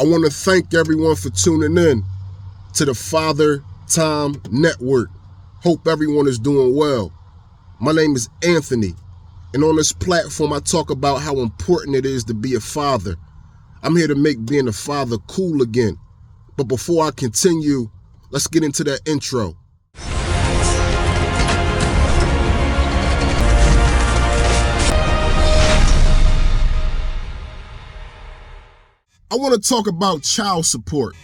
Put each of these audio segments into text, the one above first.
I want to thank everyone for tuning in to the Father Time Network. Hope everyone is doing well. My name is Anthony, and on this platform I talk about how important it is to be a father. I'm here to make being a father cool again. But before I continue, let's get into that intro. I want to talk about child support.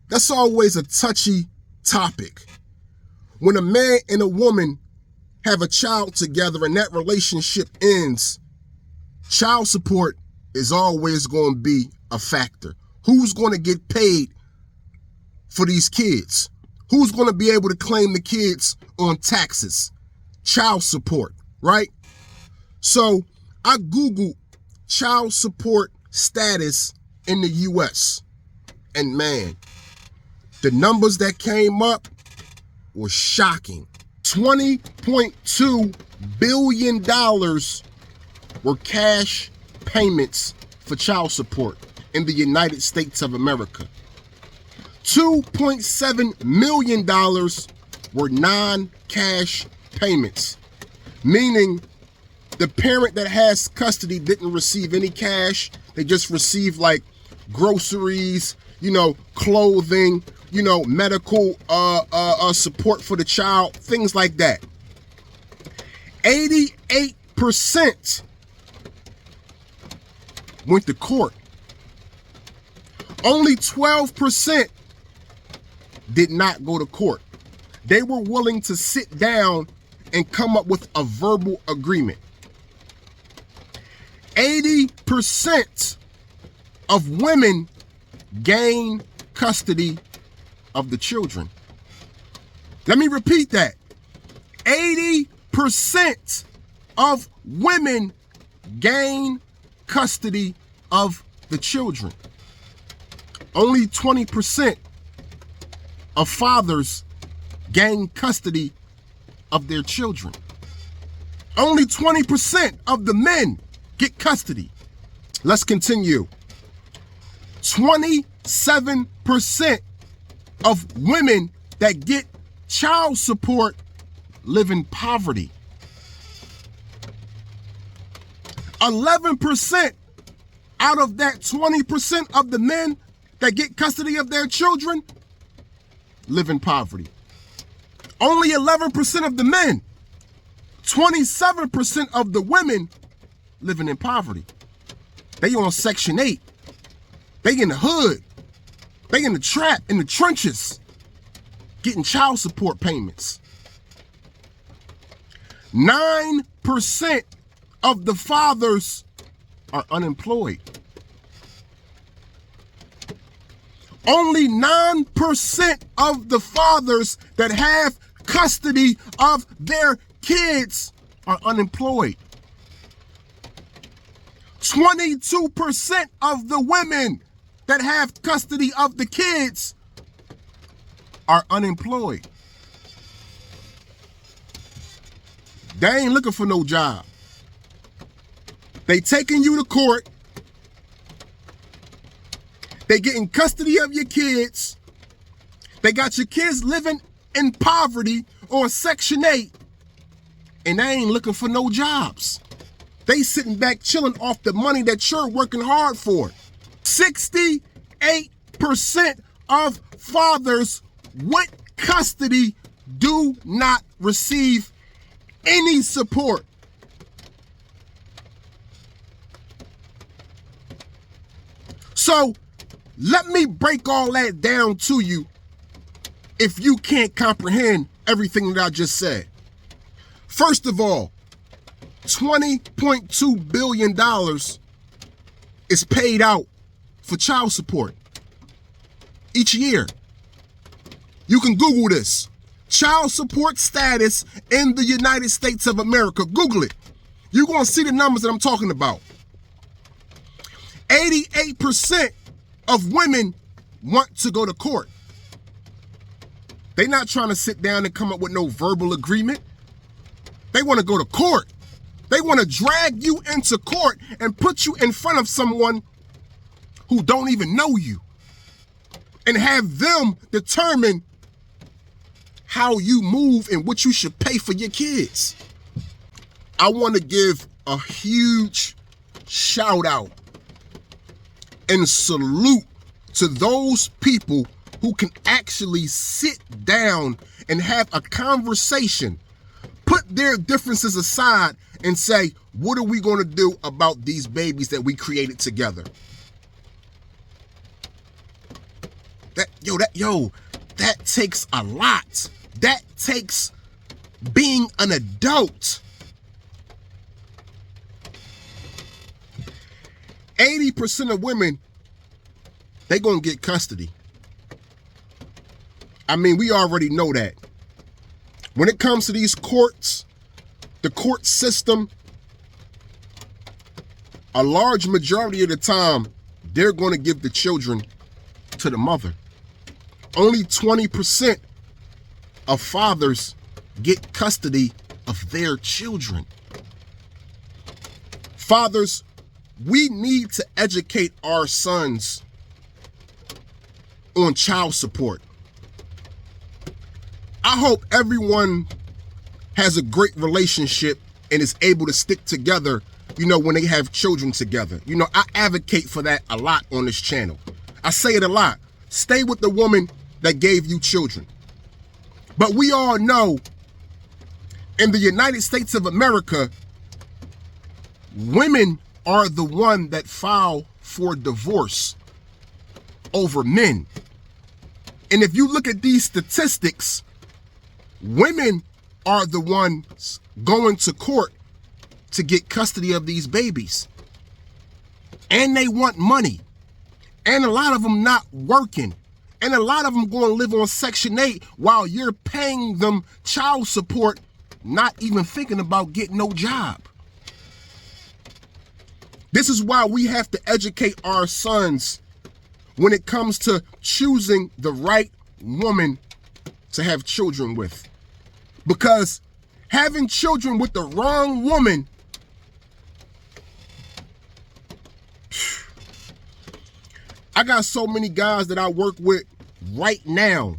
That's always a touchy topic. When a man and a woman have a child together and that relationship ends, child support is always going to be a factor. Who's going to get paid for these kids? Who's going to be able to claim the kids on taxes? Child support, right? So I Googled child support status in the U.S. and man, the numbers that came up were shocking. $20.2 billion were cash payments for child support in the United States of America. $2.7 million were non-cash payments, meaning the parent that has custody didn't receive any cash. They just received like groceries, clothing, medical support for the child, things like that. 88% went to court. Only 12% did not go to court. They were willing to sit down and come up with a verbal agreement. 80% of women gain custody of the children. Let me repeat that. 80% of women gain custody of the children. Only 20% of fathers gain custody of their children. Only 20% of the men get custody. Let's continue. 27% of women that get child support live in poverty. 11% out of that 20% of the men that get custody of their children live in poverty. Only 11% of the men, 27% of the women living in poverty. They on Section 8. They in the hood. They in the trap, in the trenches, getting child support payments. 9% of the fathers are unemployed. Only 9% of the fathers that have custody of their kids are unemployed. 22% of the women that have custody of the kids are unemployed. They ain't looking for no job. They taking you to court. They getting custody of your kids. They got your kids living in poverty or Section 8, and they ain't looking for no jobs. They sitting back chilling off the money that you're working hard for. 68% of fathers with custody do not receive any support. So let me break all that down to you if you can't comprehend everything that I just said. First of all, $20.2 billion is paid out for child support each year. You can Google this. Child support status in the United States of America. Google it. You're going to see the numbers that I'm talking about. 88% of women want to go to court. They're not trying to sit down and come up with no verbal agreement. They want to go to court. They want to drag you into court and put you in front of someone who don't even know you and have them determine how you move and what you should pay for your kids. I want to give a huge shout out and salute to those people who can actually sit down and have a conversation, put their differences aside and say, what are we going to do about these babies that we created together? That takes a lot. That takes being an adult. 80% of women, they gonna get custody. I mean, we already know that. When it comes to these courts, the court system, a large majority of the time, they're gonna give the children to the mother. Only 20% of fathers get custody of their children. Fathers, we need to educate our sons on child support. I hope everyone has a great relationship and is able to stick together, when they have children together. I advocate for that a lot on this channel. I say it a lot. Stay with the woman that gave you children. But we all know in the United States of America, women are the one that file for divorce over men. And if you look at these statistics, women are the ones going to court to get custody of these babies. And they want money. And a lot of them not working. And a lot of them going to live on Section 8 while you're paying them child support, not even thinking about getting no job. This is why we have to educate our sons when it comes to choosing the right woman to have children with. Because having children with the wrong woman, I got so many guys that I work with right now,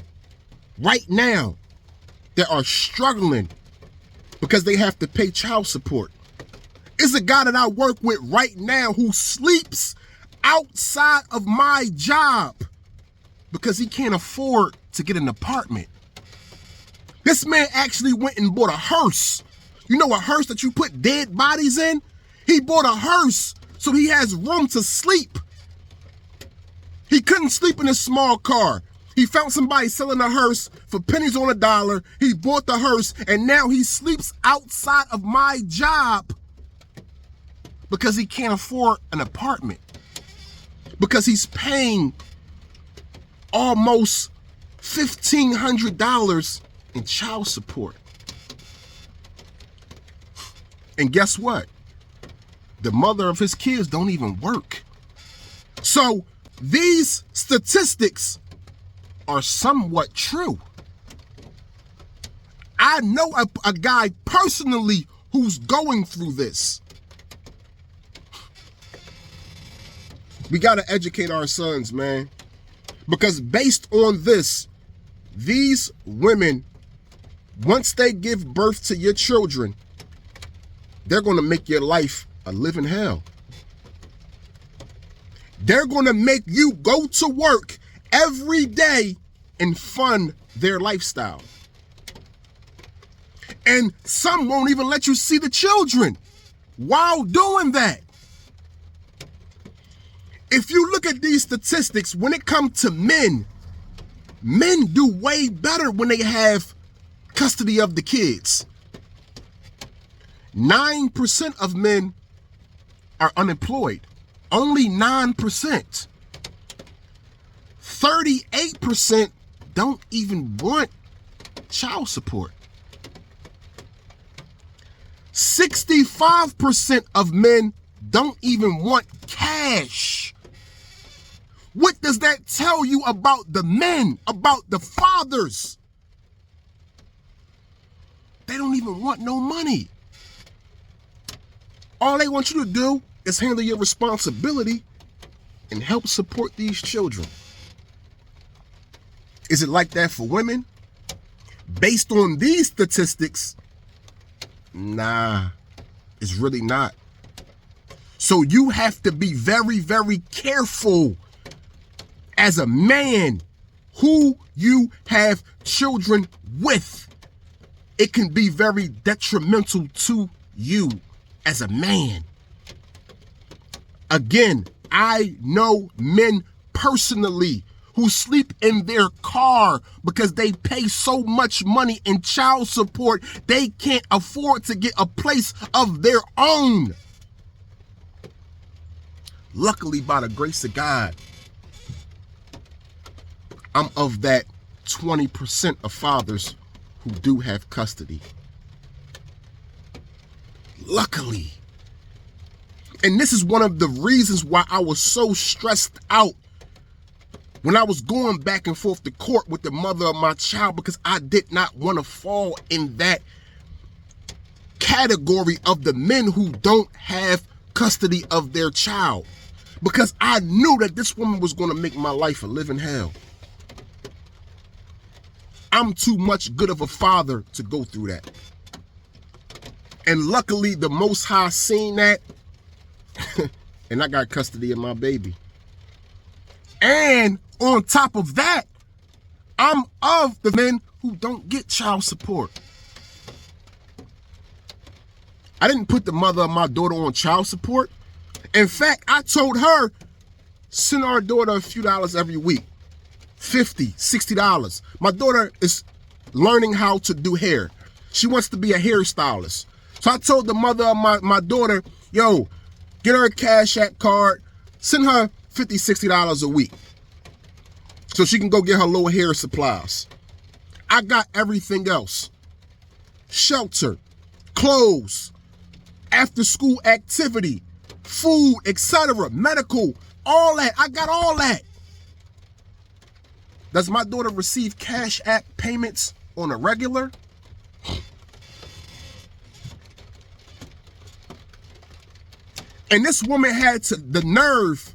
that are struggling because they have to pay child support. It's a guy that I work with right now who sleeps outside of my job because he can't afford to get an apartment. This man actually went and bought a hearse. You know a hearse that you put dead bodies in? He bought a hearse so he has room to sleep. He couldn't sleep in a small car. He found somebody selling a hearse for pennies on a dollar. He bought the hearse and now he sleeps outside of my job because he can't afford an apartment. Because he's paying almost $1,500 in child support. And guess what? The mother of his kids don't even work. So these statistics are somewhat true. I know a guy personally who's going through this. We got to educate our sons, man. Because based on this, these women, once they give birth to your children, they're going to make your life a living hell. They're going to make you go to work every day and fund their lifestyle. And some won't even let you see the children while doing that. If you look at these statistics, when it comes to men do way better when they have custody of the kids. 9% of men are unemployed. Only 9%. 38% don't even want child support. 65% of men don't even want cash. What does that tell you about the men, about the fathers? They don't even want no money. All they want you to do is handle your responsibility and help support these children. Is it like that for women? Based on these statistics, nah, it's really not. So you have to be very, very careful as a man who you have children with. It can be very detrimental to you as a man. Again, I know men personally who sleep in their car because they pay so much money in child support they can't afford to get a place of their own. Luckily, by the grace of God, I'm of that 20% of fathers who do have custody. Luckily. And this is one of the reasons why I was so stressed out when I was going back and forth to court with the mother of my child, because I did not want to fall in that category of the men who don't have custody of their child, because I knew that this woman was going to make my life a living hell. I'm too much good of a father to go through that. And luckily, the Most High seen that, and I got custody of my baby. And on top of that, I'm of the men who don't get child support. I didn't put the mother of my daughter on child support. In fact, I told her, send our daughter a few dollars every week. $50, $60. My daughter is learning how to do hair. She wants to be a hairstylist. So I told the mother of my daughter, yo, get her a Cash App card, send her $50, $60 a week so she can go get her little hair supplies. I got everything else. Shelter, clothes, after school activity, food, etc., medical, all that. I got all that. Does my daughter receive Cash App payments on a regular? And this woman had the nerve,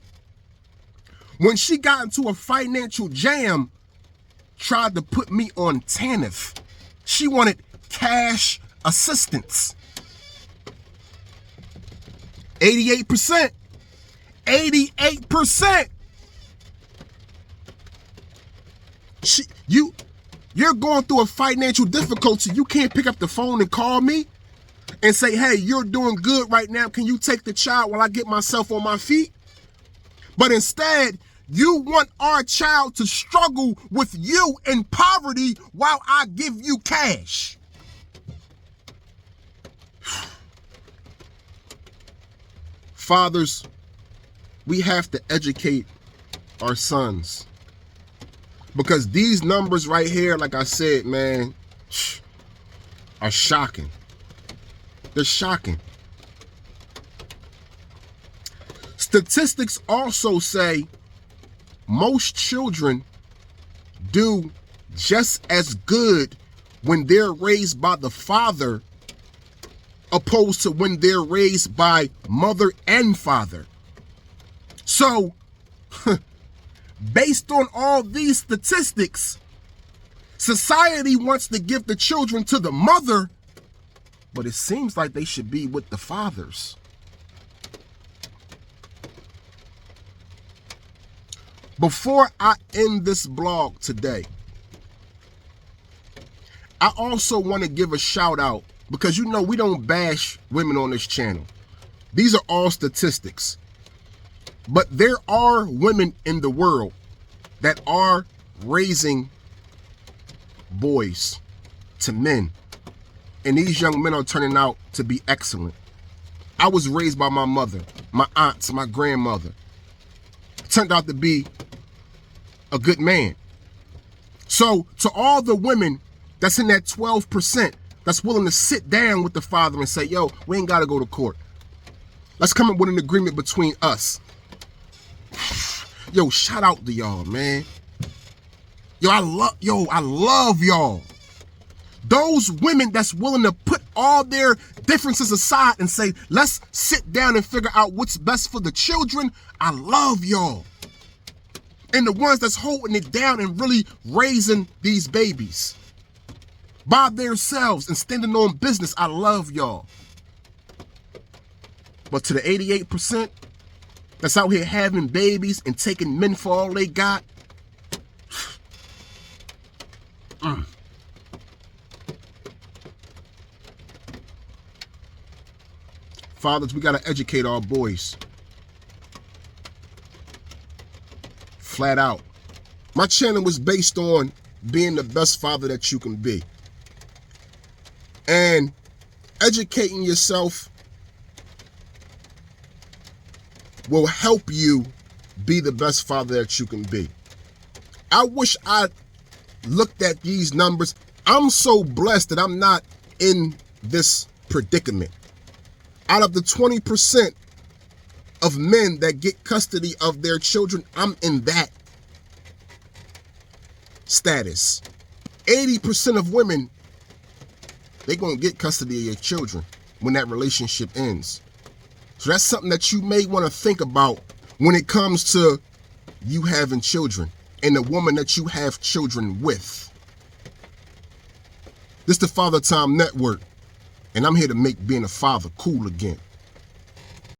when she got into a financial jam, tried to put me on TANF. She wanted cash assistance. 88%. 88%. You're going through a financial difficulty. You can't pick up the phone and call me and say, hey, you're doing good right now. Can you take the child while I get myself on my feet? But instead, you want our child to struggle with you in poverty while I give you cash. Fathers, we have to educate our sons, because these numbers right here, like I said, man, are shocking. They're shocking. Statistics also say most children do just as good when they're raised by the father opposed to when they're raised by mother and father. So, based on all these statistics, society wants to give the children to the mother, but it seems like they should be with the fathers. Before I end this blog today, I also want to give a shout out, because you know we don't bash women on this channel. These are all statistics. But there are women in the world that are raising boys to men. And these young men are turning out to be excellent. I was raised by my mother, my aunts, my grandmother. Turned out to be a good man. So to all the women that's in that 12% that's willing to sit down with the father and say, yo, we ain't got to go to court. Let's come up with an agreement between us. Yo, shout out to y'all, man. I love y'all. Those women that's willing to put all their differences aside and say, let's sit down and figure out what's best for the children, I love y'all. And the ones that's holding it down and really raising these babies by themselves and standing on business, I love y'all. But to the 88% that's out here having babies and taking men for all they got, fathers, we got to educate our boys. Flat out. My channel was based on being the best father that you can be. And educating yourself will help you be the best father that you can be. I wish I looked at these numbers. I'm so blessed that I'm not in this predicament. Out of the 20% of men that get custody of their children, I'm in that status. 80% of women, they're going to get custody of your children when that relationship ends. So that's something that you may want to think about when it comes to you having children and the woman that you have children with. This is the Father Time Network, and I'm here to make being a father cool again.